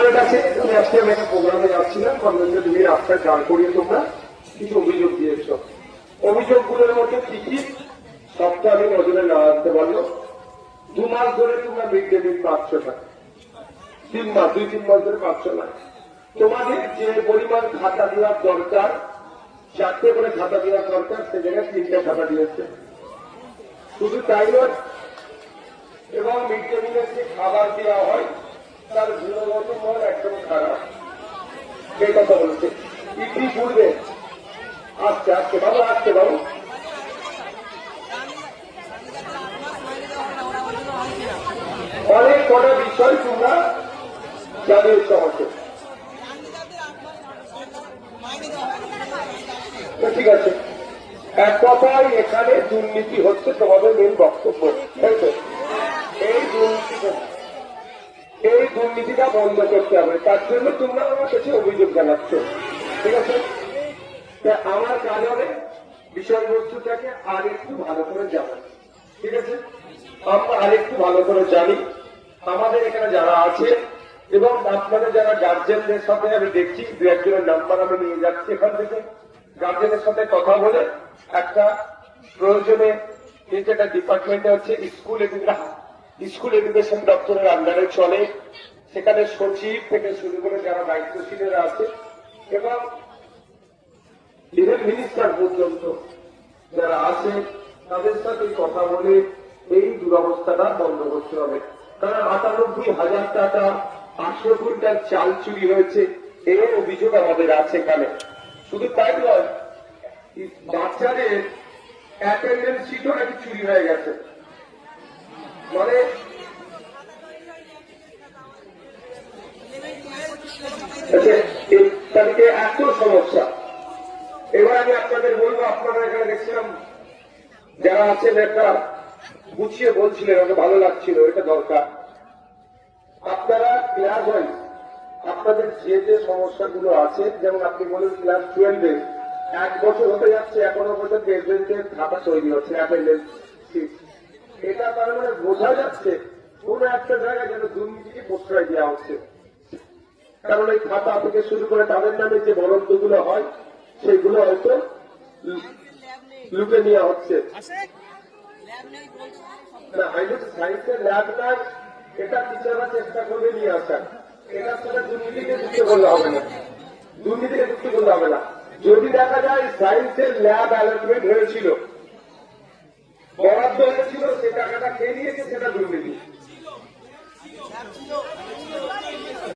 তোমার কাছে তুমি আজকে আমি একটা প্রোগ্রামে যাচ্ছিলাম, কনভেন্টে তুমি রাস্তায় দাঁড় করিয়ে তোমরা কিছু অভিযোগ দিয়েছ। অভিযোগগুলোর মধ্যে কি কি সবটা আমি নজরে না আনতে পারলো। 2 মাস ধরে তোমরা মিড ডে মিল পাচ্ছ না, 3 মাস 2-3 মাস ধরে পাচ্ছ না। তোমাদের যে পরিমাণ খাতা দেওয়ার দরকার, 4টে করে খাতা দেওয়ার দরকার, সে জায়গায় 3টে খাতা দিয়েছে। শুধু তাই নয়, এবং মিড ডে মিলের যে খাবার দেওয়া হয় তার গুণগত মান একদম খারাপ, সেই কথা বলছে। ইডলি পূর্বে আসছে আসছে বাবু, আসছে বাবু, অনেক কটা বিষয় তোমরা জানিয়েছ আমাকে। ঠিক আছে, এক কথায় এখানে দুর্নীতি হচ্ছে তোমাদের মেন বক্তব্য, তাই তো? এই দুর্নীতিটা বন্ধ করতে হবে, তার জন্য তোমরা আমার কাছে অভিযোগ জানাচ্ছ। ঠিক আছে, আমার কাজ হবে বিষয়বস্তুটাকে আর একটু ভালো করে জানা। ঠিক আছে, আমরা আর একটু ভালো করে জানি আমাদের এখানে যারা আছে, এবং আপনাদের যারা গার্জেনদের সাথে আমি দেখছি 2-1জনের নাম্বার আমি নিয়ে যাচ্ছি এখান থেকে। গার্জেনের সাথে কথা বলে একটা প্রয়োজনে যেটা ডিপার্টমেন্টে হচ্ছে স্কুল এডুকেশন দপ্তরের আন্ডারে চলে, সেখানে সচিব থেকে শুরু করে যারা দায়িত্বশীলেরা আছে এবং মিনিস্টার পর্যন্ত যারা আছে তাদের সাথে কথা বলে এই দুরবস্থাটা বন্ধ করতে হবে। কারণ 98,000 টাকা 800 কুইন্টাল চাল চুরি হয়েছে, এর অভিযোগ আমাদের আছে এখানে। শুধু তাই নয়, বাচ্চাদের অ্যাটেন্ডেন্স শিটও নাকি চুরি হয়ে গেছে। মানে তাদেরকে এত সমস্যা। এবার আমি আপনাদের বলবো, আপনারা এখানে দেখছিলাম যারা আছেন একটা গুছিয়ে বলছিলেন, ওটা ভালো লাগছিল, এটা দরকার। আপনারা ক্লাস ওয়াইজ আপনাদের যে যে সমস্যাগুলো আছে, যেমন আপনি বলেন ক্লাস 12-এ 1 বছর হতে যাচ্ছে, এখনো পর্যন্ত প্রেসিডেন্টের খাতা তৈরি হচ্ছে অ্যাটেন্ডেন্স শিট। এটা তার মানে বোঝা যাচ্ছে কোন একটা জায়গায় যেন দুর্নীতিকে প্রশ্রয় দেওয়া হচ্ছে। কারণ এই খাতা থেকে শুরু করে তাদের নামে যে বরাদ্দগুলো হয় সেগুলো হয়তো লুকে নেওয়া হচ্ছে। না, সায়েন্সের ল্যাব নাই, এটা টিচাররা চেষ্টা করবে নিয়ে আসার। এটার সাথে দুর্নীতিকে যুক্ত করলে হবে না, দুর্নীতিকে যুক্ত করলে হবে না। যদি দেখা যায় সায়েন্সের ল্যাব অ্যালটমেন্ট হয়েছিল, বরাদ্দ হয়েছিল, সে টাকাটা খেয়ে নিয়েছে, সেটা দুর্নীতি।